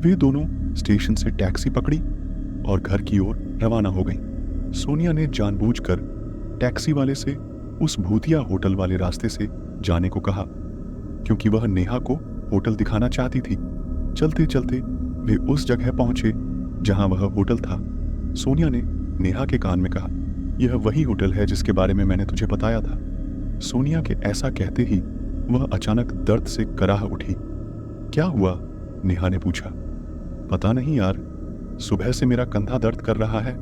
वे दोनों स्टेशन से टैक्सी पकड़ी और घर की ओर रवाना हो गईं। सोनिया ने जानबूझकर टैक्सी वाले से उस भूतिया होटल वाले रास्ते से जाने को कहा, क्योंकि वह नेहा को होटल दिखाना चाहती थी। चलते चलते वे उस जगह पहुंचे जहां वह होटल था। सोनिया ने नेहा के कान में कहा, यह वही होटल है जिसके बारे में मैंने तुझे बताया था। सोनिया के ऐसा कहते ही वह अचानक दर्द से कराह उठी। क्या हुआ? नेहा ने पूछा। पता नहीं यार, सुबह से मेरा कंधा दर्द कर रहा है,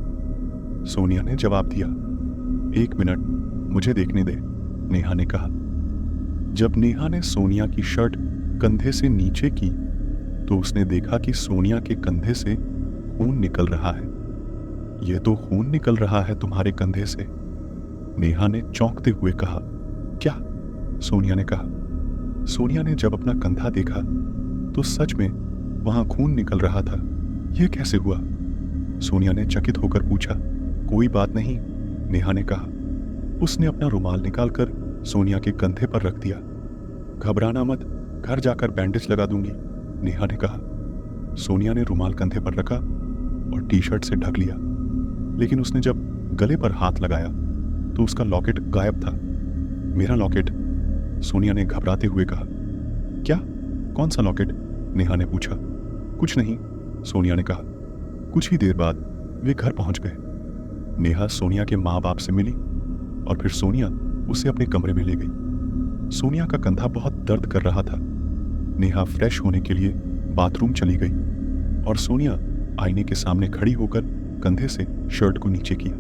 सोनिया ने जवाब दिया। 1 मिनट, मुझे देखने दे, नेहा ने कहा। जब नेहा ने सोनिया की शर्ट कंधे से नीचे की तो उसने देखा कि सोनिया के कंधे से खून निकल रहा है। यह तो खून निकल रहा है तुम्हारे कंधे से, नेहा ने चौंकते हुए कहा। क्या? सोनिया ने कहा। सोनिया ने जब अपना कंधा देखा तो सच में वहां खून निकल रहा था। यह कैसे हुआ? सोनिया ने चकित होकर पूछा। कोई बात नहीं, नेहा ने कहा। उसने अपना रुमाल निकालकर सोनिया के कंधे पर रख दिया। घबराना मत, घर जाकर बैंडेज लगा दूंगी, नेहा ने कहा। सोनिया ने रुमाल कंधे पर रखा और टी-शर्ट से ढक लिया, लेकिन उसने जब गले पर हाथ लगाया तो उसका लॉकेट गायब था। मेरा लॉकेट, सोनिया ने घबराते हुए कहा। क्या? कौन सा लॉकेट? नेहा ने पूछा। कुछ नहीं, सोनिया ने कहा। कुछ ही देर बाद वे घर पहुंच गए। नेहा सोनिया के माँ बाप से मिली और फिर सोनिया उसे अपने कमरे में ले गई। सोनिया का कंधा बहुत दर्द कर रहा था। नेहा फ्रेश होने के लिए बाथरूम चली गई और सोनिया आईने के सामने खड़ी होकर कंधे से शर्ट को नीचे किया।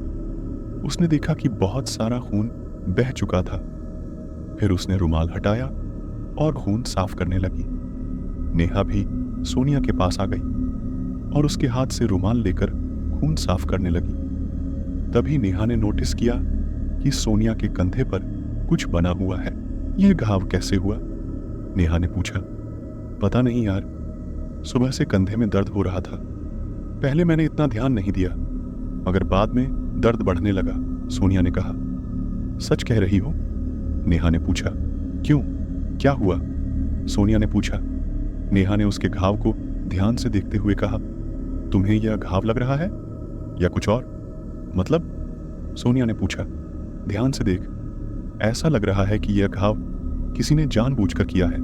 उसने देखा कि बहुत सारा खून बह चुका था। फिर उसने रुमाल हटाया और खून साफ करने लगी। नेहा भी सोनिया के पास आ गई और उसके हाथ से रुमाल लेकर खून साफ करने लगी। तभी नेहा ने नोटिस किया कि सोनिया के कंधे पर कुछ बना हुआ है। यह घाव कैसे हुआ? नेहा ने पूछा। पता नहीं यार, सुबह से कंधे में दर्द हो रहा था। पहले मैंने इतना ध्यान नहीं दिया, मगर बाद में दर्द बढ़ने लगा, सोनिया ने कहा। सच कह रही हो? नेहा ने पूछा। क्यों, क्या हुआ? सोनिया ने पूछा। नेहा ने उसके घाव को ध्यान से देखते हुए कहा। तुम्हें यह घाव लग रहा है या कुछ और? मतलब? सोनिया ने पूछा। ध्यान से देख, ऐसा लग रहा है कि यह घाव किसी ने जानबूझकर किया है,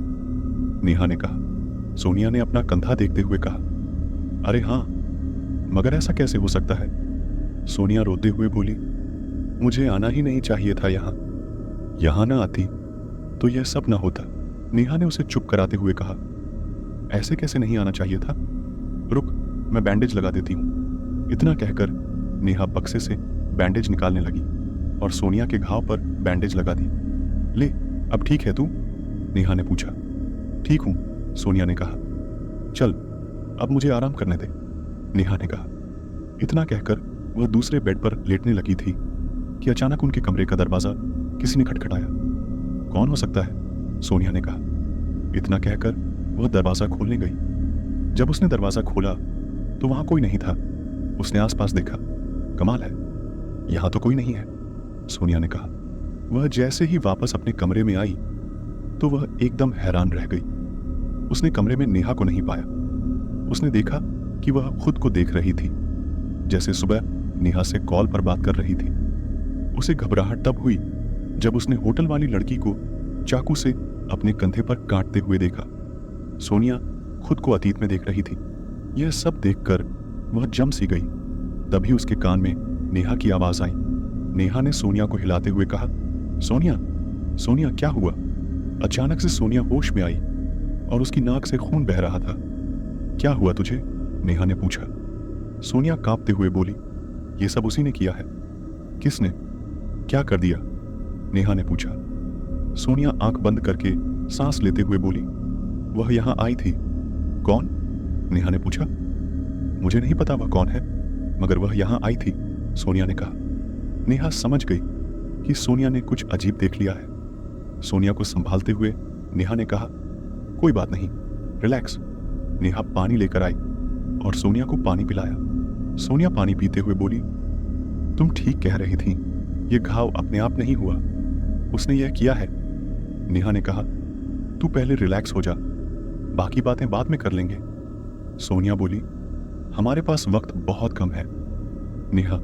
नेहा ने कहा। सोनिया ने अपना कंधा देखते हुए कहा। अरे हाँ, मगर ऐसा कैसे हो सकता है? सोनिया रोते हुए बोली। मुझे आना ही नहीं चाहिए था यहाँ ना आती तो यह सब ना होता, नेहा ने उसे चुप कराते हुए कहा। ऐसे कैसे नहीं आना चाहिए था? रुक, मैं बैंडेज लगा देती हूँ। इतना कहकर नेहा बक्से से बैंडेज निकालने लगी और सोनिया के घाव पर बैंडेज लगा दी। ले, अब ठीक है तू? नेहा ने पूछा। ठीक हूँ, सोनिया ने कहा। चल, अब मुझे आराम करने दे, नेहा ने कहा। इतना कहकर वह दूसरे बेड पर लेटने लगी थी कि अचानक उनके कमरे का दरवाजा किसी ने खटखटाया। कौन हो सकता है? सोनिया ने कहा। इतना कहकर वह दरवाजा खोलने गई। जब उसने दरवाजा खोला तो वहां कोई नहीं था। उसने आसपास देखा। कमाल है, यहां तो कोई नहीं है, सोनिया ने कहा। वह जैसे ही वापस अपने कमरे में आई तो वह एकदम हैरान रह गई। उसने कमरे में नेहा को नहीं पाया। उसने देखा कि वह खुद को देख रही थी, जैसे सुबह नेहा से कॉल पर बात कर रही थी। उसे घबराहट तब हुई जब उसने होटल वाली लड़की को चाकू से अपने कंधे पर काटते हुए देखा। सोनिया खुद को अतीत में देख रही थी। यह सब देखकर वह जम सी गई। तभी उसके कान में नेहा की आवाज आई। नेहा ने सोनिया को हिलाते हुए कहा, सोनिया, सोनिया क्या हुआ? अचानक से सोनिया होश में आई और उसकी नाक से खून बह रहा था। क्या हुआ तुझे? नेहा ने पूछा। सोनिया कांपते हुए बोली, ये सब उसी ने किया है। किसने? क्या कर दिया? नेहा ने पूछा। सोनिया आंख बंद करके सांस लेते हुए बोली, वह यहां आई थी। कौन? नेहा ने पूछा। मुझे नहीं पता वह कौन है, मगर वह यहां आई थी, सोनिया ने कहा। नेहा समझ गई कि सोनिया ने कुछ अजीब देख लिया है। सोनिया को संभालते हुए नेहा ने कहा, कोई बात नहीं, रिलैक्स। नेहा पानी लेकर आई और सोनिया को पानी पिलाया। सोनिया पानी पीते हुए बोली, तुम ठीक कह रही थी, यह घाव अपने आप नहीं हुआ, उसने यह किया है। नेहा ने कहा, तू पहले रिलैक्स हो जा, बाकी बातें बाद में कर लेंगे। सोनिया बोली, हमारे पास वक्त बहुत कम है। नेहा,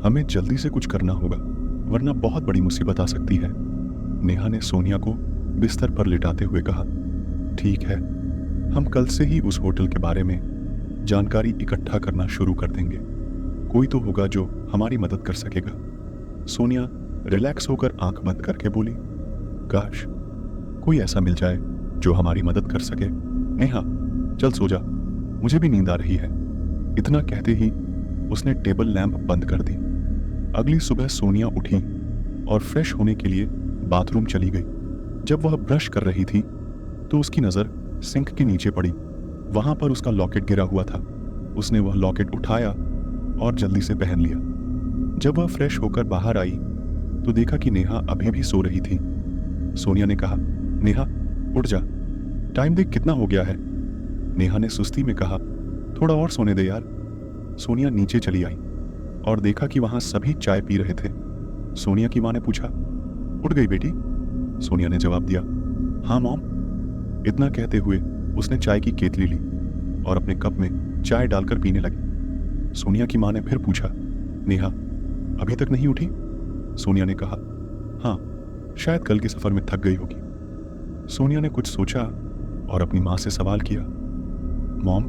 हमें जल्दी से कुछ करना होगा, वरना बहुत बड़ी मुसीबत आ सकती है। नेहा ने सोनिया को बिस्तर पर लिटाते हुए कहा, ठीक है, हम कल से ही उस होटल के बारे में जानकारी इकट्ठा करना शुरू कर देंगे। कोई तो होगा जो हमारी मदद कर सकेगा। सोनिया रिलैक्स होकर आंख बंद करके बोली, काश कोई ऐसा मिल जाए जो हमारी मदद कर सके। नेहा, चल सो जा, मुझे भी नींद आ रही है। इतना कहते ही उसने टेबल लैंप बंद कर दी। अगली सुबह सोनिया उठी और फ्रेश होने के लिए बाथरूम चली गई। जब वह ब्रश कर रही थी तो उसकी नज़र सिंक के नीचे पड़ी। वहां पर उसका लॉकेट गिरा हुआ था। उसने वह लॉकेट उठाया और जल्दी से पहन लिया। जब वह फ्रेश होकर बाहर आई तो देखा कि नेहा अभी भी सो रही थी। सोनिया ने कहा, नेहा उठ जा, टाइम देख कितना हो गया है। नेहा ने सुस्ती में कहा, थोड़ा और सोने दे यार। सोनिया नीचे चली आई और देखा कि वहां सभी चाय पी रहे थे। सोनिया की मां ने पूछा, उठ गई बेटी? सोनिया ने जवाब दिया, हाँ मॉम। इतना कहते हुए उसने चाय की केतली ली और अपने कप में चाय डालकर पीने लगी। सोनिया की मां ने फिर पूछा, नेहा अभी तक नहीं उठी? सोनिया ने कहा, हाँ, शायद कल के सफर में थक गई होगी। सोनिया ने कुछ सोचा और अपनी मां से सवाल किया, मॉम,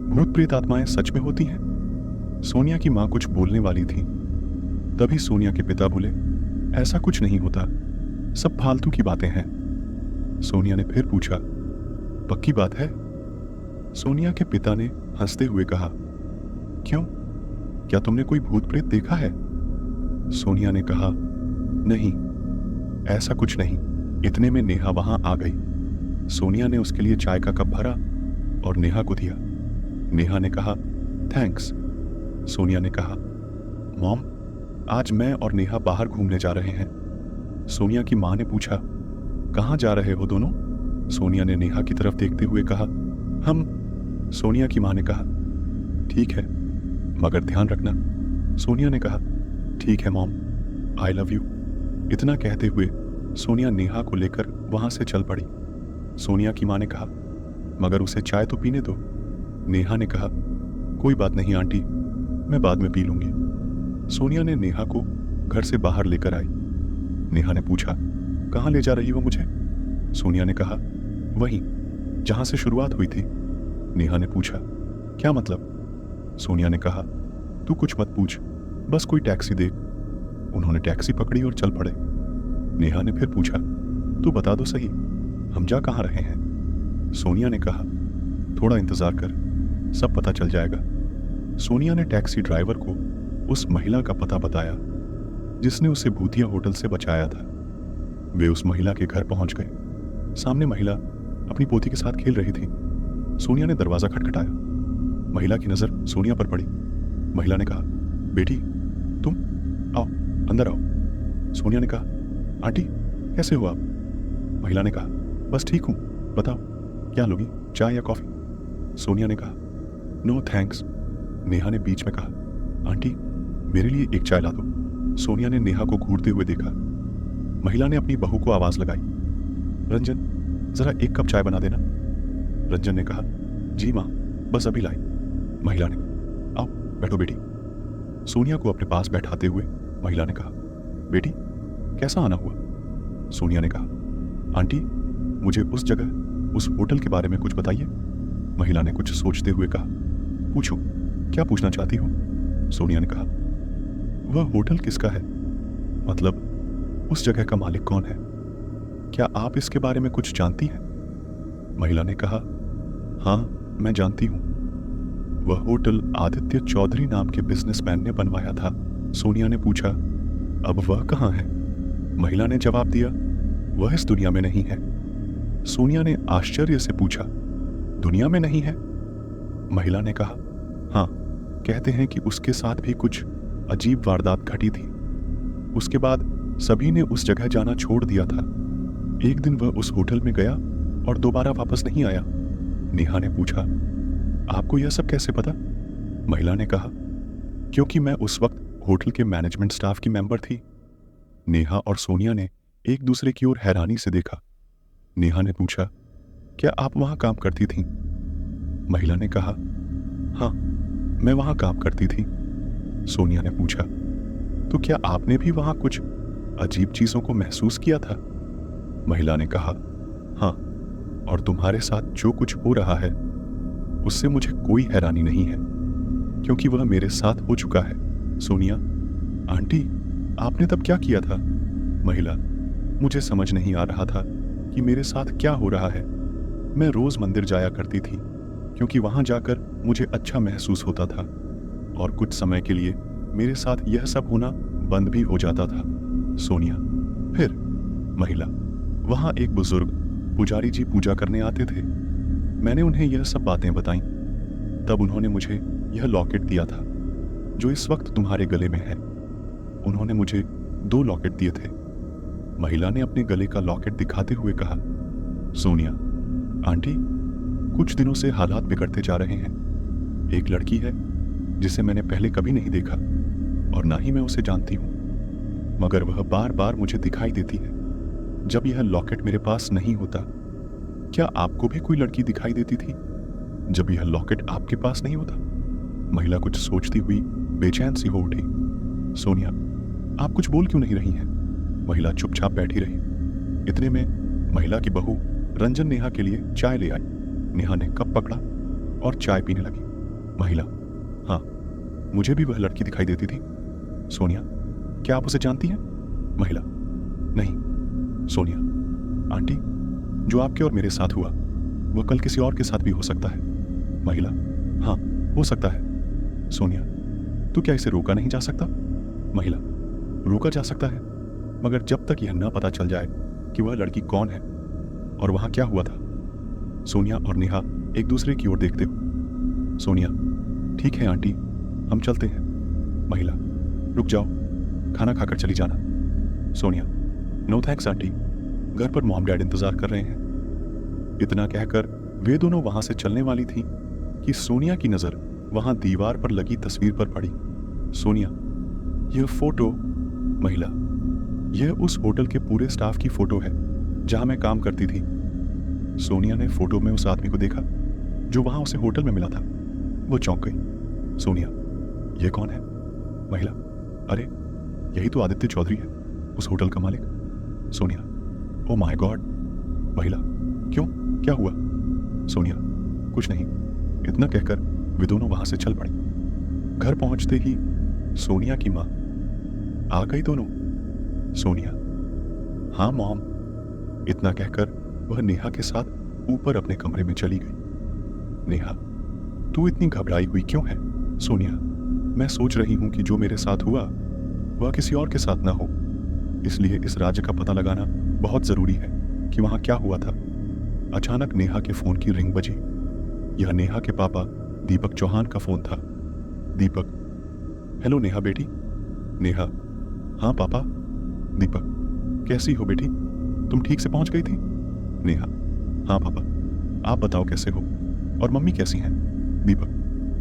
भूत प्रेत आत्माएं सच में होती हैं? सोनिया की मां कुछ बोलने वाली थी, तभी सोनिया के पिता बोले, ऐसा कुछ नहीं होता, सब फालतू की बातें हैं। सोनिया ने फिर पूछा, पक्की बात है? सोनिया के पिता ने हंसते हुए कहा, क्यों, क्या तुमने कोई भूत प्रेत देखा है? सोनिया ने कहा, नहीं, ऐसा कुछ नहीं। इतने में नेहा वहां आ गई। सोनिया ने उसके लिए चाय का कप भरा और नेहा को दिया। नेहा ने कहा, थैंक्स। सोनिया ने कहा, मॉम, आज मैं और नेहा बाहर घूमने जा रहे हैं। सोनिया की मां ने पूछा, कहाँ जा रहे हो दोनों? सोनिया ने नेहा की तरफ देखते हुए कहा, हम। सोनिया की मां ने कहा, ठीक है, मगर ध्यान रखना। सोनिया ने कहा, ठीक है मॉम, आई लव यू। इतना कहते हुए सोनिया नेहा को लेकर वहां से चल पड़ी। सोनिया की मां ने कहा, मगर उसे चाय तो पीने दो। नेहा ने कहा, कोई बात नहीं आंटी, मैं बाद में पी लूंगी। सोनिया ने नेहा को घर से बाहर लेकर आई। नेहा ने पूछा, कहाँ ले जा रही हो मुझे? सोनिया ने कहा, वहीं जहां से शुरुआत हुई थी। नेहा ने पूछा, क्या मतलब? सोनिया ने कहा, तू कुछ मत पूछ, बस कोई टैक्सी देख। उन्होंने टैक्सी पकड़ी और चल पड़े। नेहा ने फिर पूछा, तू बता दो सही, हम जा कहाँ रहे हैं? सोनिया ने कहा, थोड़ा इंतजार कर, सब पता चल जाएगा। सोनिया ने टैक्सी ड्राइवर को उस महिला का पता बताया जिसने उसे भूतिया होटल से बचाया था। वे उस महिला के घर पहुंच गए। सामने महिला अपनी पोती के साथ खेल रही थी। सोनिया ने दरवाजा खटखटाया। महिला की नजर सोनिया पर पड़ी। महिला ने कहा, बेटी तुम, आओ अंदर आओ। सोनिया ने कहा, आंटी कैसे हो आप? महिला ने कहा, बस ठीक हूं, बताओ क्या लोगी, चाय या कॉफी? सोनिया ने कहा, नो थैंक्स। नेहा ने बीच में कहा, आंटी मेरे लिए एक चाय ला दो। सोनिया ने नेहा को घूरते हुए देखा। महिला ने अपनी बहू को आवाज लगाई, रंजन जरा एक कप चाय बना देना। रंजन ने कहा, जी माँ, बस अभी लाई। महिला ने कहा, आओ बैठो बेटी। सोनिया को अपने पास बैठाते हुए महिला ने कहा, बेटी कैसा आना हुआ? सोनिया ने कहा, आंटी मुझे उस जगह, उस होटल के बारे में कुछ बताइए। महिला ने कुछ सोचते हुए कहा, पूछो, क्या पूछना चाहती हो? सोनिया ने कहा, वह होटल किसका है? मतलब उस जगह का मालिक कौन है? क्या आप इसके बारे में कुछ जानती हैं? महिला ने कहा, हाँ मैं जानती हूं। वह होटल आदित्य चौधरी नाम के बिजनेसमैन ने बनवाया था। सोनिया ने पूछा, अब वह कहाँ है? महिला ने जवाब दिया, वह इस दुनिया में नहीं है। सोनिया ने आश्चर्य से पूछा, दुनिया में नहीं है? महिला ने कहा, हाँ, कहते हैं कि उसके साथ भी कुछ अजीब वारदात घटी थी। उसके बाद सभी ने उस जगह जाना छोड़ दिया था। एक दिन वह उस होटल में गया और दोबारा वापस नहीं आया। नेहा ने पूछा, आपको यह सब कैसे पता? महिला ने कहा, क्योंकि मैं उस वक्त होटल के मैनेजमेंट स्टाफ की मेंबर थी। नेहा और सोनिया ने एक दूसरे की ओर हैरानी से देखा। नेहा ने पूछा, क्या आप वहां काम करती थीं? महिला ने कहा, हाँ, मैं वहां काम करती थी। सोनिया ने पूछा, तो क्या आपने भी वहां कुछ अजीब चीजों को महसूस किया था? महिला ने कहा, हाँ, और तुम्हारे साथ जो कुछ हो रहा है उससे मुझे कोई हैरानी नहीं है, क्योंकि वह मेरे साथ हो चुका है। सोनिया, आंटी, आपने तब क्या किया था? महिला, मुझे समझ नहीं आ रहा था कि मेरे साथ क्या हो रहा है। मैं रोज मंदिर जाया करती थी, क्योंकि वहां जाकर मुझे अच्छा महसूस होता था, और कुछ समय के लिए मेरे साथ यह सब होना बंद भी हो जाता था। सोनिया, फिर? महिला, वहां एक बुजुर्ग पुजारी जी पूजा करने आते थे। मैंने उन्हें यह सब बातें बताईं। तब उन्होंने मुझे यह लॉकेट दिया था जो इस वक्त तुम्हारे गले में है। उन्होंने मुझे 2 लॉकेट दिए थे। महिला ने अपने गले का लॉकेट दिखाते हुए कहा, सोनिया, आंटी, कुछ दिनों से हालात बिगड़ते जा रहे हैं। एक लड़की है जिसे मैंने पहले कभी नहीं देखा और ना ही मैं उसे जानती हूं, मगर वह बार बार मुझे दिखाई देती है जब यह लॉकेट मेरे पास नहीं होता। क्या आपको भी कोई लड़की दिखाई देती थी जब यह लॉकेट आपके पास नहीं होता? महिला कुछ सोचती हुई बेचैन सी हो उठी। सोनिया, आप कुछ बोल क्यों नहीं रही हैं? महिला चुपचाप बैठी रही। इतने में महिला की बहू रंजन नेहा के लिए चाय ले आई। नेहा ने कप पकड़ा और चाय पीने लगी। महिला, हाँ, मुझे भी वह लड़की दिखाई देती थी। सोनिया, क्या आप उसे जानती हैं? महिला, नहीं। सोनिया, आंटी, जो आपके और मेरे साथ हुआ वह कल किसी और के साथ भी हो सकता है। महिला, हाँ, हो सकता है। सोनिया, तो क्या इसे रोका नहीं जा सकता? महिला, रोका जा सकता है, मगर जब तक यह न पता चल जाए कि वह लड़की कौन है और वहां क्या हुआ था। सोनिया और नेहा एक दूसरे की ओर देखते हो। सोनिया, ठीक है आंटी, हम चलते हैं। महिला, रुक जाओ, खाना खाकर चली जाना। सोनिया, नो थैंक्स आंटी, घर पर मॉम डैड इंतजार कर रहे हैं। इतना कहकर वे दोनों वहां से चलने वाली थी कि सोनिया की नजर वहां दीवार पर लगी तस्वीर पर पड़ी। सोनिया, यह फोटो। महिला, यह उस होटल के पूरे स्टाफ की फोटो है जहां मैं काम करती थी। सोनिया ने फोटो में उस आदमी को देखा जो वहां उसे होटल में मिला था। वो चौंक गई। सोनिया, यह कौन है? महिला, अरे, यही तो आदित्य चौधरी है, उस होटल का मालिक। Sonia, oh my God. महिला, क्यों, क्या हुआ? सोनिया, कुछ नहीं। इतना कहकर वे दोनों वहां से चल पड़ी। घर पहुंचते ही सोनिया की मां, आ गई दोनों? सोनिया, हाँ मॉम। इतना कहकर वह नेहा के साथ ऊपर अपने कमरे में चली गई। नेहा, तू इतनी घबराई हुई क्यों है? सोनिया, मैं सोच रही हूं कि जो मेरे साथ हुआ वह किसी और के साथ ना हो, इसलिए इस राज्य का पता लगाना बहुत जरूरी है कि वहां क्या हुआ था। अचानक नेहा के फोन की रिंग बजी। यह नेहा के पापा दीपक चौहान का फोन था। दीपक, हेलो नेहा बेटी। नेहा, हाँ पापा। दीपक, कैसी हो बेटी, तुम ठीक से पहुंच गई थी? नेहा, हाँ पापा, आप बताओ कैसे हो, और मम्मी कैसी हैं? दीपक,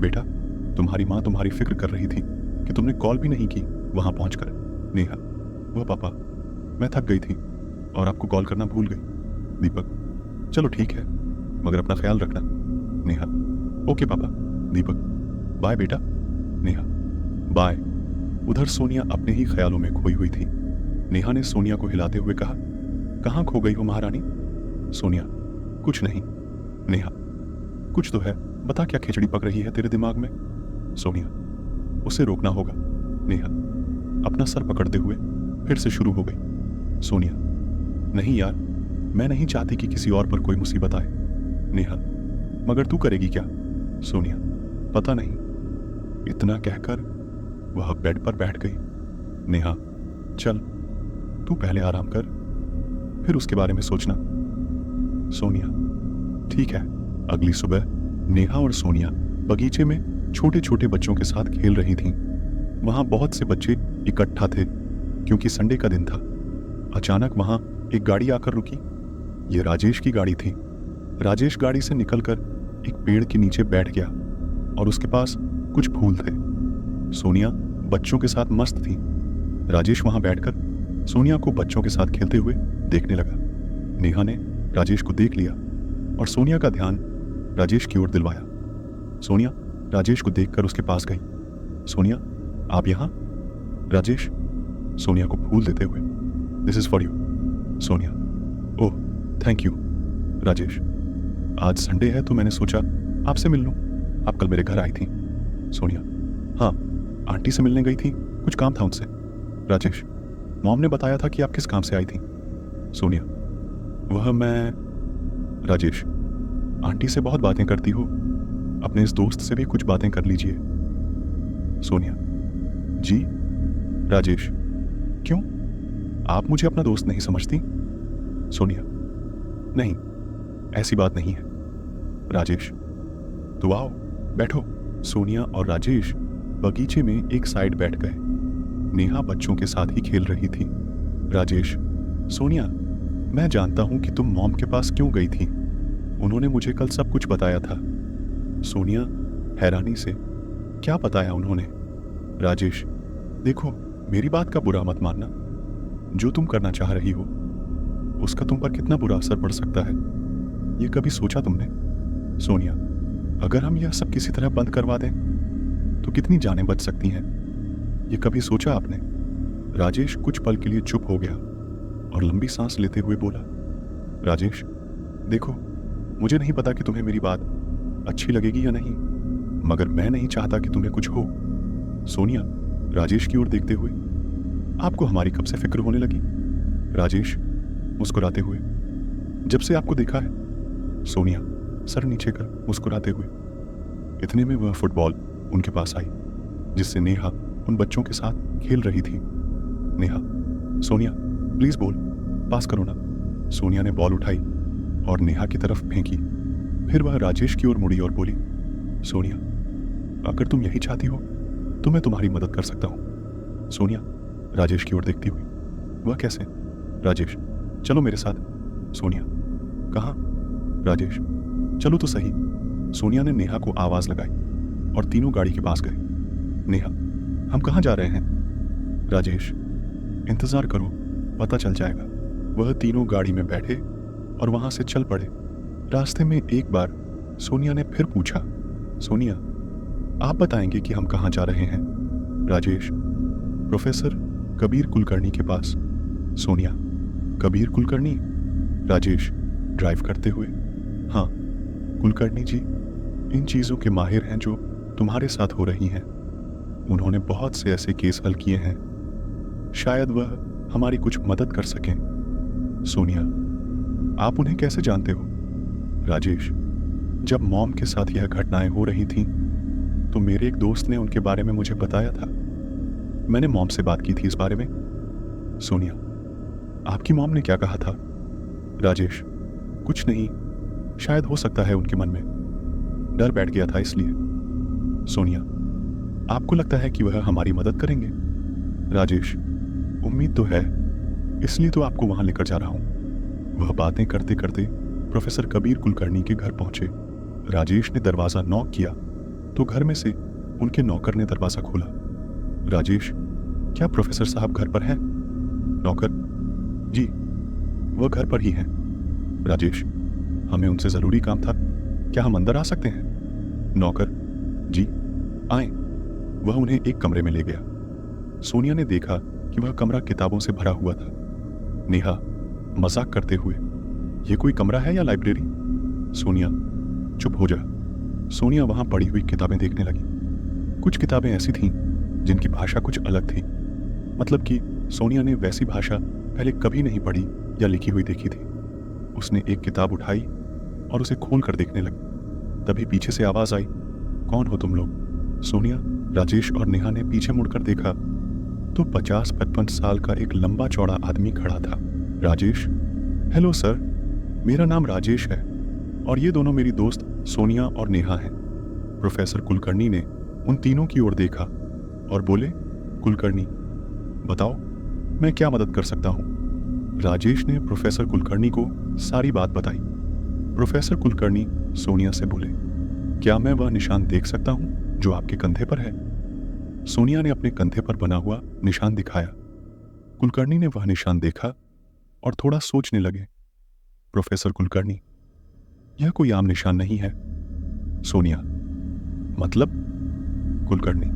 बेटा, तुम्हारी माँ तुम्हारी फिक्र कर रही थी कि तुमने कॉल भी नहीं की वहां पहुंचकर। नेहा, वह पापा, मैं थक गई थी और आपको कॉल करना भूल गई। दीपक, चलो ठीक है, मगर अपना ख्याल रखना। नेहा, ओके पापा। दीपक, बाय बेटा। नेहा, बाय। उधर सोनिया अपने ही ख्यालों में खोई हुई थी। नेहा ने सोनिया को हिलाते हुए कहा, कहाँ खो गई हो महारानी? सोनिया, कुछ नहीं। नेहा, कुछ तो है, बता क्या खिचड़ी पक रही है तेरे दिमाग में? सोनिया, उसे रोकना होगा। नेहा अपना सर पकड़ते हुए फिर से शुरू हो गई। सोनिया, नहीं यार, मैं नहीं चाहती कि किसी और पर कोई मुसीबत आए। नेहा, मगर तू करेगी क्या? सोनिया, पता नहीं। इतना कहकर वह बेड पर बैठ गई। नेहा, चल, तू पहले आराम कर, फिर उसके बारे में सोचना। सोनिया, ठीक है। अगली सुबह नेहा और सोनिया बगीचे में छोटे छोटे बच्चों के साथ खेल रही थीं। वहां बहुत से बच्चे इकट्ठा थे क्योंकि संडे का दिन था। अचानक वहां एक गाड़ी आकर रुकी। ये राजेश की गाड़ी थी। राजेश गाड़ी से निकलकर एक पेड़ के नीचे बैठ गया और उसके पास कुछ फूल थे। सोनिया बच्चों के साथ मस्त थी। राजेश वहां बैठकर सोनिया को बच्चों के साथ खेलते हुए देखने लगा। नेहा ने राजेश को देख लिया और सोनिया का ध्यान राजेश की ओर दिलवाया। सोनिया राजेश को देखकर उसके पास गई। सोनिया, आप यहाँ? राजेश सोनिया को फूल देते हुए, this is for you. Sonia, oh thank you. Rajesh, आज संडे है तो मैंने सोचा आपसे मिल लूं। आप कल मेरे घर आई थी। सोनिया, हाँ, आंटी से मिलने गई थी, कुछ काम था उनसे। राजेश, मॉम ने बताया था कि आप किस काम से आई थी। सोनिया, वह मैं। राजेश, आंटी से बहुत बातें करती हो, अपने इस दोस्त से भी कुछ बातें कर लीजिए। सोनिया, जी। राजेश, क्यों? आप मुझे अपना दोस्त नहीं समझती? सोनिया, नहीं, ऐसी बात नहीं है। राजेश, तो आओ बैठो। सोनिया और राजेश बगीचे में एक साइड बैठ गए। नेहा बच्चों के साथ ही खेल रही थी। राजेश, सोनिया, मैं जानता हूं कि तुम मॉम के पास क्यों गई थी। उन्होंने मुझे कल सब कुछ बताया था। सोनिया हैरानी से, क्या बताया उन्होंने? राजेश, देखो, मेरी बात का बुरा मत मानना। जो तुम करना चाह रही हो उसका तुम पर कितना बुरा असर पड़ सकता है, ये कभी सोचा तुमने? सोनिया, अगर हम यह सब किसी तरह बंद करवा दें तो कितनी जानें बच सकती हैं, ये कभी सोचा आपने? राजेश कुछ पल के लिए चुप हो गया और लंबी सांस लेते हुए बोला, राजेश, देखो, मुझे नहीं पता कि तुम्हें मेरी बात अच्छी लगेगी या नहीं, मगर मैं नहीं चाहता कि तुम्हें कुछ हो। सोनिया राजेश की ओर देखते हुए, आपको हमारी कब से फिक्र होने लगी? राजेश मुस्कुराते हुए, जब से आपको देखा है। सोनिया सर नीचे कर मुस्कुराते हुए। इतने में वह फुटबॉल उनके पास आई जिससे नेहा उन बच्चों के साथ खेल रही थी। Neha, Sonia please ball pass करो ना। सोनिया ने बॉल उठाई और नेहा की तरफ फेंकी। फिर वह राजेश की ओर मुड़ी और बोली, सोनिया, अगर तुम यही चाहती हो तो मैं तुम्हारी मदद कर सकता हूं। सोनिया राजेश की ओर देखती हुई, वह कैसे? राजेश, चलो मेरे साथ। सोनिया, कहाँ? राजेश, चलो तो सही। सोनिया ने नेहा को आवाज लगाई और तीनों गाड़ी के पास गए। नेहा, हम कहाँ जा रहे हैं? राजेश, इंतजार करो, पता चल जाएगा। वह तीनों गाड़ी में बैठे और वहां से चल पड़े। रास्ते में एक बार सोनिया ने फिर पूछा, सोनिया, आप बताएंगे कि हम कहाँ जा रहे हैं? राजेश, प्रोफेसर कबीर कुलकर्णी के पास। सोनिया, कबीर कुलकर्णी? राजेश ड्राइव करते हुए, हाँ, कुलकर्णी जी इन चीज़ों के माहिर हैं जो तुम्हारे साथ हो रही हैं। उन्होंने बहुत से ऐसे केस हल किए हैं, शायद वह हमारी कुछ मदद कर सकें। सोनिया, आप उन्हें कैसे जानते हो? राजेश, जब मॉम के साथ यह घटनाएं हो रही थीं तो मेरे एक दोस्त ने उनके बारे में मुझे बताया था। मैंने मॉम से बात की थी इस बारे में। सोनिया, आपकी मॉम ने क्या कहा था? राजेश, कुछ नहीं, शायद हो सकता है उनके मन में डर बैठ गया था इसलिए। सोनिया, आपको लगता है कि वह हमारी मदद करेंगे? राजेश, उम्मीद तो है, इसलिए तो आपको वहां लेकर जा रहा हूं। वह बातें करते करते प्रोफेसर कबीर कुलकर्णी के घर पहुंचे। राजेश ने दरवाजा नॉक किया तो घर में से उनके नौकर ने दरवाजा खोला। राजेश, क्या प्रोफेसर साहब घर पर हैं? नौकर, जी, वह घर पर ही हैं। राजेश, हमें उनसे जरूरी काम था, क्या हम अंदर आ सकते हैं? नौकर, जी, आए। वह उन्हें एक कमरे में ले गया। सोनिया ने देखा कि वह कमरा किताबों से भरा हुआ था। नेहा मजाक करते हुए, यह कोई कमरा है या लाइब्रेरी? सोनिया, चुप हो जा। सोनिया वहां पड़ी हुई किताबें देखने लगी। कुछ किताबें ऐसी थीं जिनकी भाषा कुछ अलग थी, मतलब कि सोनिया ने वैसी भाषा पहले कभी नहीं पढ़ी या लिखी हुई देखी थी। उसने एक किताब उठाई और उसे खोल कर देखने लगी। तभी पीछे से आवाज आई, कौन हो तुम लोग? सोनिया, राजेश और नेहा ने पीछे मुड़कर देखा तो 50-55 साल का एक लंबा चौड़ा आदमी खड़ा था। राजेश, हेलो सर, मेरा नाम राजेश है और ये दोनों मेरी दोस्त सोनिया और नेहा हैं। प्रोफेसर कुलकर्णी ने उन तीनों की ओर देखा और बोले, कुलकर्णी, बताओ मैं क्या मदद कर सकता हूं? राजेश ने प्रोफेसर कुलकर्णी को सारी बात बताई। प्रोफेसर कुलकर्णी सोनिया से बोले, क्या मैं वह निशान देख सकता हूं जो आपके कंधे पर है? सोनिया ने अपने कंधे पर बना हुआ निशान दिखाया। कुलकर्णी ने वह निशान देखा और थोड़ा सोचने लगे। प्रोफेसर कुलकर्णी, यह कोई आम निशान नहीं है। सोनिया, मतलब? कुलकर्णी,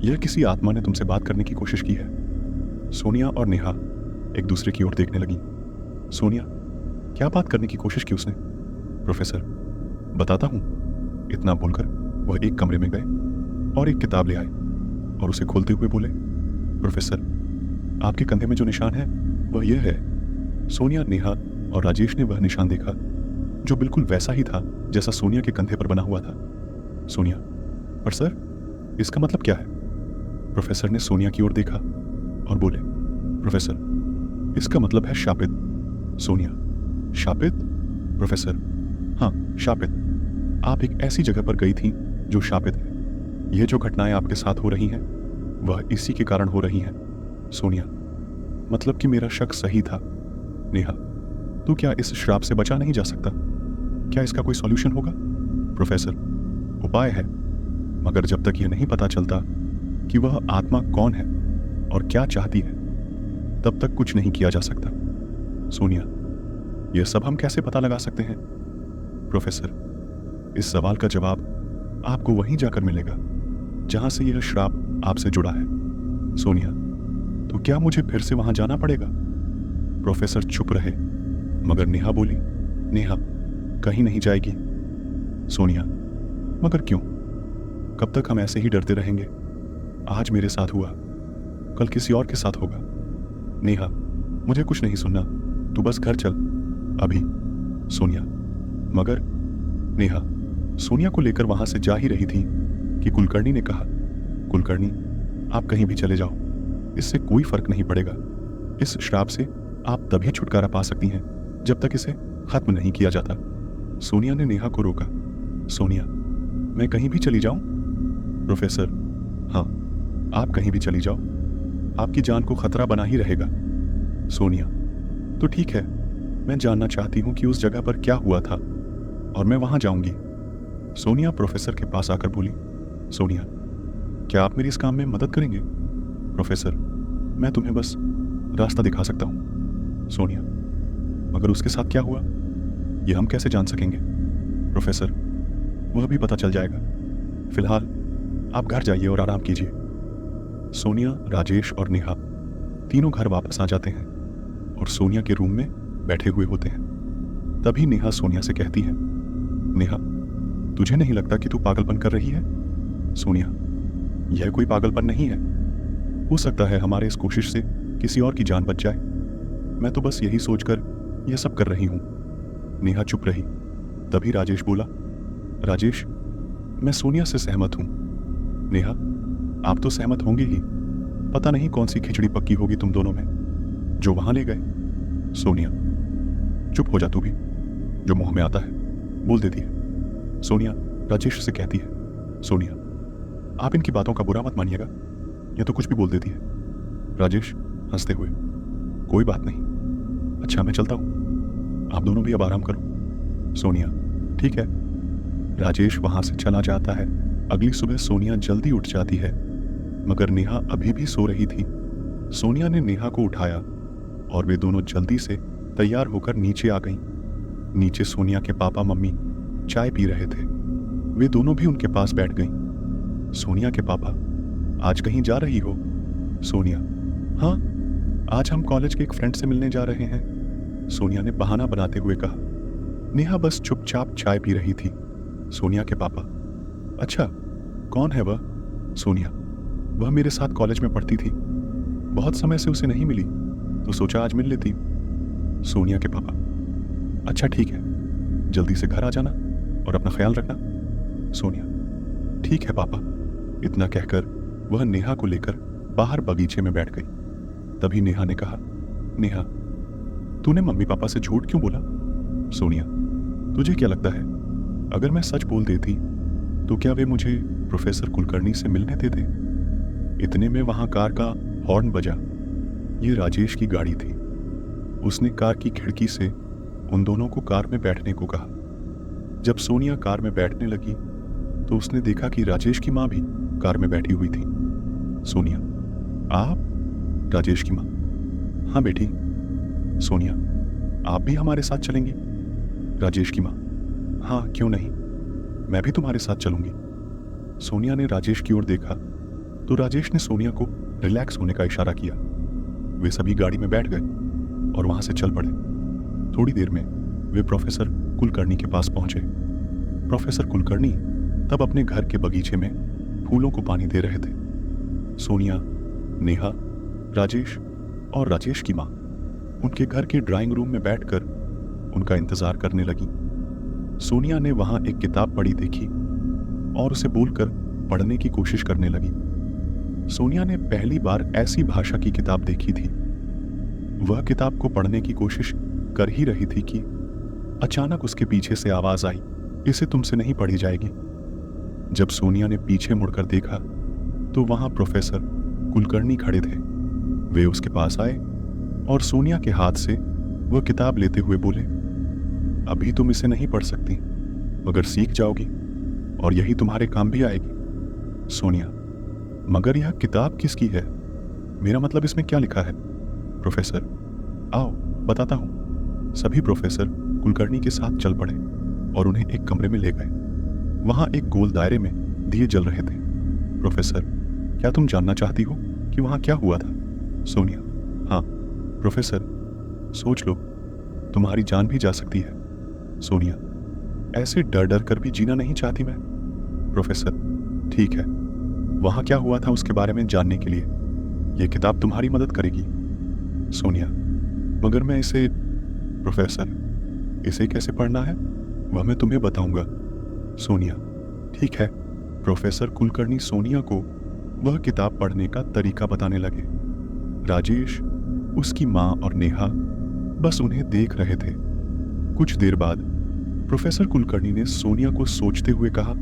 यह किसी आत्मा ने तुमसे बात करने की कोशिश की है। सोनिया और नेहा एक दूसरे की ओर देखने लगी। सोनिया, क्या बात करने की कोशिश की उसने? प्रोफेसर, बताता हूं। इतना बोलकर वह एक कमरे में गए और एक किताब ले आए और उसे खोलते हुए बोले, प्रोफेसर, आपके कंधे में जो निशान है वह यह है। सोनिया, नेहा और राजेश ने वह निशान देखा जो बिल्कुल वैसा ही था जैसा सोनिया के कंधे पर बना हुआ था। सोनिया, पर सर, इसका मतलब क्या है? प्रोफेसर ने सोनिया की ओर देखा और बोले, प्रोफेसर, इसका मतलब है शापित। सोनिया, शापित? प्रोफेसर, हाँ, शापित। आप एक ऐसी जगह पर गई थी जो शापित है। यह जो घटनाएं आपके साथ हो रही हैं वह इसी के कारण हो रही हैं। सोनिया, मतलब कि मेरा शक सही था। नेहा, तो क्या इस श्राप से बचा नहीं जा सकता? क्या इसका कोई सॉल्यूशन होगा? प्रोफेसर, उपाय है, मगर जब तक यह नहीं पता चलता कि वह आत्मा कौन है और क्या चाहती है तब तक कुछ नहीं किया जा सकता। सोनिया, यह सब हम कैसे पता लगा सकते हैं? प्रोफेसर, इस सवाल का जवाब आपको वहीं जाकर मिलेगा जहां से यह श्राप आपसे जुड़ा है। सोनिया, तो क्या मुझे फिर से वहां जाना पड़ेगा? प्रोफेसर चुप रहे, मगर नेहा बोली, नेहा कहीं नहीं जाएगी। सोनिया, मगर क्यों? कब तक हम ऐसे ही डरते रहेंगे? आज मेरे साथ हुआ, कल किसी और के साथ होगा। नेहा, मुझे कुछ नहीं सुनना, तू बस घर चल अभी। सोनिया, मगर? नेहा सोनिया को लेकर वहां से जा ही रही थी कि कुलकर्णी ने कहा, कुलकर्णी, आप कहीं भी चले जाओ, इससे कोई फर्क नहीं पड़ेगा। इस श्राप से आप तभी छुटकारा पा सकती हैं जब तक इसे खत्म नहीं किया जाता। सोनिया ने नेहा को रोका। सोनिया, मैं कहीं भी चली जाऊं? प्रोफेसर, हाँ, आप कहीं भी चली जाओ, आपकी जान को खतरा बना ही रहेगा। सोनिया, तो ठीक है, मैं जानना चाहती हूं कि उस जगह पर क्या हुआ था और मैं वहां जाऊंगी। सोनिया प्रोफेसर के पास आकर बोली, सोनिया, क्या आप मेरी इस काम में मदद करेंगे? प्रोफेसर, मैं तुम्हें बस रास्ता दिखा सकता हूं। सोनिया, मगर उसके साथ क्या हुआ यह हम कैसे जान सकेंगे? प्रोफेसर, वह भी पता चल जाएगा। फिलहाल आप घर जाइए और आराम कीजिए। सोनिया, राजेश और नेहा तीनों घर वापस आ जाते हैं और सोनिया के रूम में बैठे हुए होते हैं। तभी नेहा सोनिया से कहती है, नेहा, तुझे नहीं लगता कि तू पागलपन कर रही है? सोनिया, यह कोई पागलपन नहीं है, हो सकता है हमारे इस कोशिश से किसी और की जान बच जाए। मैं तो बस यही सोचकर यह सब कर रही हूं। नेहा चुप रही। तभी राजेश बोला, राजेश, मैं सोनिया से सहमत हूं। नेहा, आप तो सहमत होंगे ही, पता नहीं कौन सी खिचड़ी पक्की होगी तुम दोनों में जो वहां ले गए। सोनिया, चुप हो जा तू भी, जो मुंह में आता है बोल देती है। सोनिया राजेश से कहती है, सोनिया, आप इनकी बातों का बुरा मत मानिएगा, यह तो कुछ भी बोल देती है। राजेश हंसते हुए, कोई बात नहीं, अच्छा मैं चलता हूं, आप दोनों भी अब आराम करो। सोनिया, ठीक है। राजेश वहां से चला जाता है। अगली सुबह सोनिया जल्दी उठ जाती है, मगर नेहा अभी भी सो रही थी। सोनिया ने नेहा को उठाया और वे दोनों जल्दी से तैयार होकर नीचे आ गईं। नीचे सोनिया के पापा मम्मी चाय पी रहे थे। वे दोनों भी उनके पास बैठ गईं। सोनिया के पापा, आज कहीं जा रही हो? सोनिया, हाँ, आज हम कॉलेज के एक फ्रेंड से मिलने जा रहे हैं, सोनिया ने बहाना बनाते हुए कहा। नेहा बस चुपचाप चाय पी रही थी। सोनिया के पापा, अच्छा, कौन है वह? सोनिया, वह मेरे साथ कॉलेज में पढ़ती थी, बहुत समय से उसे नहीं मिली तो सोचा आज मिल लेती। सोनिया के पापा, अच्छा ठीक है, जल्दी से घर आ जाना और अपना ख्याल रखना। सोनिया, ठीक है पापा। इतना कहकर वह नेहा को लेकर बाहर बगीचे में बैठ गई। तभी नेहा ने कहा, नेहा, तूने मम्मी पापा से झूठ क्यों बोला? सोनिया, तुझे क्या लगता है अगर मैं सच बोल देती तो क्या वे मुझे प्रोफेसर कुलकर्णी से मिलने देते? इतने में वहां कार का हॉर्न बजा। ये राजेश की गाड़ी थी। उसने कार की खिड़की से उन दोनों को कार में बैठने को कहा। जब सोनिया कार में बैठने लगी तो उसने देखा कि राजेश की मां भी कार में बैठी हुई थी। सोनिया, आप? राजेश की मां, हाँ बेटी। सोनिया, आप भी हमारे साथ चलेंगी? राजेश की मां, हाँ, क्यों नहीं, मैं भी तुम्हारे साथ चलूंगी। सोनिया ने राजेश की ओर देखा तो राजेश ने सोनिया को रिलैक्स होने का इशारा किया। वे सभी गाड़ी में बैठ गए और वहां से चल पड़े। थोड़ी देर में वे प्रोफेसर कुलकर्णी के पास पहुंचे। प्रोफेसर कुलकर्णी तब अपने घर के बगीचे में फूलों को पानी दे रहे थे। सोनिया, नेहा, राजेश और राजेश की माँ उनके घर के ड्राइंग रूम में बैठकर उनका इंतजार करने लगी। सोनिया ने वहां एक किताब पढ़ी देखी और उसे बोलकर पढ़ने की कोशिश करने लगी। सोनिया ने पहली बार ऐसी भाषा की किताब देखी थी। वह किताब को पढ़ने की कोशिश कर ही रही थी कि अचानक उसके पीछे से आवाज आई, इसे तुमसे नहीं पढ़ी जाएगी। जब सोनिया ने पीछे मुड़कर देखा तो वहां प्रोफेसर कुलकर्णी खड़े थे। वे उसके पास आए और सोनिया के हाथ से वह किताब लेते हुए बोले, अभी तुम इसे नहीं पढ़ सकती, मगर सीख जाओगी और यही तुम्हारे काम भी आएगी। सोनिया, मगर यह किताब किसकी है? मेरा मतलब इसमें क्या लिखा है? प्रोफेसर, आओ बताता हूं। सभी प्रोफेसर कुलकर्णी के साथ चल पड़े और उन्हें एक कमरे में ले गए। वहां एक गोल दायरे में दिए जल रहे थे। प्रोफेसर, क्या तुम जानना चाहती हो कि वहां क्या हुआ था? सोनिया, हाँ। प्रोफेसर, सोच लो, तुम्हारी जान भी जा सकती है। सोनिया, ऐसे डर डर कर भी जीना नहीं चाहती मैं। प्रोफेसर, ठीक है, वहां क्या हुआ था उसके बारे में जानने के लिए यह किताब तुम्हारी मदद करेगी। सोनिया, मगर मैं इसे। प्रोफेसर, इसे कैसे पढ़ना है वह मैं तुम्हें बताऊंगा। सोनिया, ठीक है। प्रोफेसर कुलकर्णी सोनिया को वह किताब पढ़ने का तरीका बताने लगे। राजेश, उसकी माँ और नेहा बस उन्हें देख रहे थे। कुछ देर बाद प्रोफेसर कुलकर्णी ने सोनिया को सोचते हुए कहा,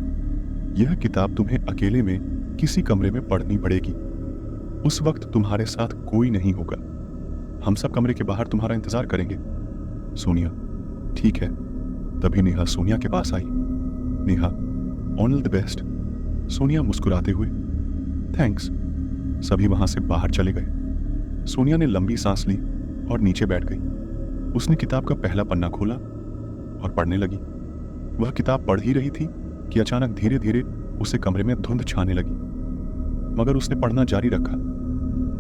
यह किताब तुम्हें अकेले में किसी कमरे में पढ़नी पड़ेगी। उस वक्त तुम्हारे साथ कोई नहीं होगा। हम सब कमरे के बाहर तुम्हारा इंतजार करेंगे। सोनिया, ठीक है। तभी नेहा सोनिया के पास आई। Neha, all the best. Sonia मुस्कुराते हुए, थैंक्स। सभी वहां से बाहर चले गए। सोनिया ने लंबी सांस ली और नीचे बैठ गई। उसने किताब का पहला पन्ना खोला और पढ़ने लगी। वह किताब पढ़ ही रही थी कि अचानक धीरे धीरे उसे कमरे में धुंध छाने लगी, मगर उसने पढ़ना जारी रखा।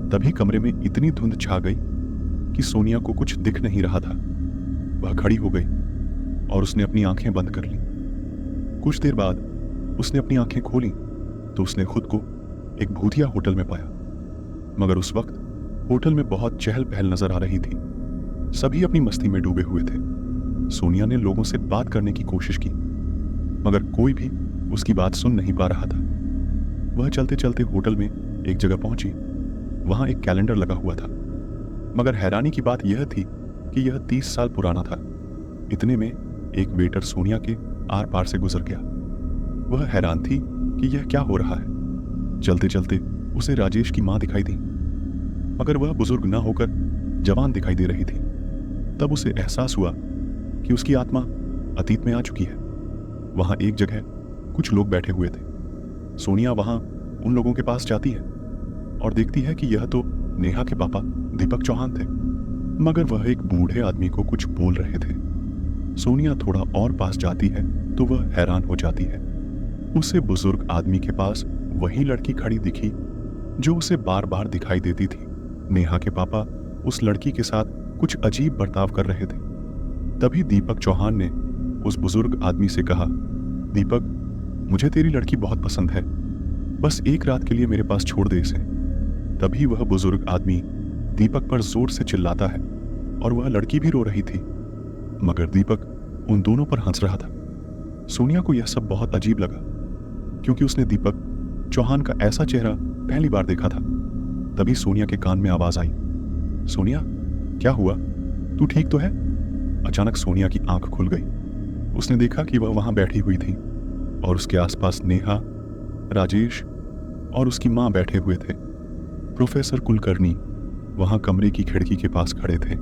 तभी कमरे में इतनी धुंध छा गई कि सोनिया को कुछ दिख नहीं रहा था। वह खड़ी हो गई और उसने अपनी आंखें बंद कर ली। कुछ देर बाद उसने अपनी आंखें खोली तो उसने खुद को एक भूतिया होटल में पाया, मगर उस वक्त होटल में बहुत चहल पहल नजर आ रही थी। सभी अपनी मस्ती में डूबे हुए थे। सोनिया ने लोगों से बात करने की कोशिश की, मगर कोई भी उसकी बात सुन नहीं पा रहा था। वह चलते चलते होटल में एक जगह पहुंची। वहां एक कैलेंडर लगा हुआ था, मगर हैरानी की बात यह थी कि यह 30 साल पुराना था। इतने में एक वेटर सोनिया के आर पार से गुजर गया। वह हैरान थी कि यह क्या हो रहा है। चलते चलते उसे राजेश की मां दिखाई दी, मगर वह बुजुर्ग न होकर जवान दिखाई दे रही थी। तब उसे एहसास हुआ कि उसकी आत्मा अतीत में आ चुकी है। वहां एक जगह कुछ लोग बैठे हुए थे। सोनिया वहां उन लोगों के पास जाती है और देखती है कि यह तो नेहा के पापा दीपक चौहान थे, मगर वह एक बूढ़े आदमी को कुछ बोल रहे थे। सोनिया थोड़ा और पास जाती है तो वह हैरान हो जाती है। उसे बुजुर्ग आदमी के पास वही लड़की खड़ी दिखी जो उसे बार बार दिखाई देती थी। नेहा के पापा उस लड़की के साथ कुछ अजीब बर्ताव कर रहे थे। तभी दीपक चौहान ने उस बुजुर्ग आदमी से कहा, दीपक, मुझे तेरी लड़की बहुत पसंद है, बस एक रात के लिए मेरे पास छोड़ दे इसे। तभी वह बुजुर्ग आदमी दीपक पर जोर से चिल्लाता है और वह लड़की भी रो रही थी, मगर दीपक उन दोनों पर हंस रहा था। सोनिया को यह सब बहुत अजीब लगा, क्योंकि उसने दीपक चौहान का ऐसा चेहरा पहली बार देखा था। तभी सोनिया के कान में आवाज आई, सोनिया, क्या हुआ? तू ठीक तो है? अचानक सोनिया की आंख खुल गई। उसने देखा कि वह वहां बैठी हुई थी और उसके आसपास नेहा, राजेश और उसकी मां बैठे हुए थे। प्रोफेसर कुलकर्णी वहां कमरे की खिड़की के पास खड़े थे।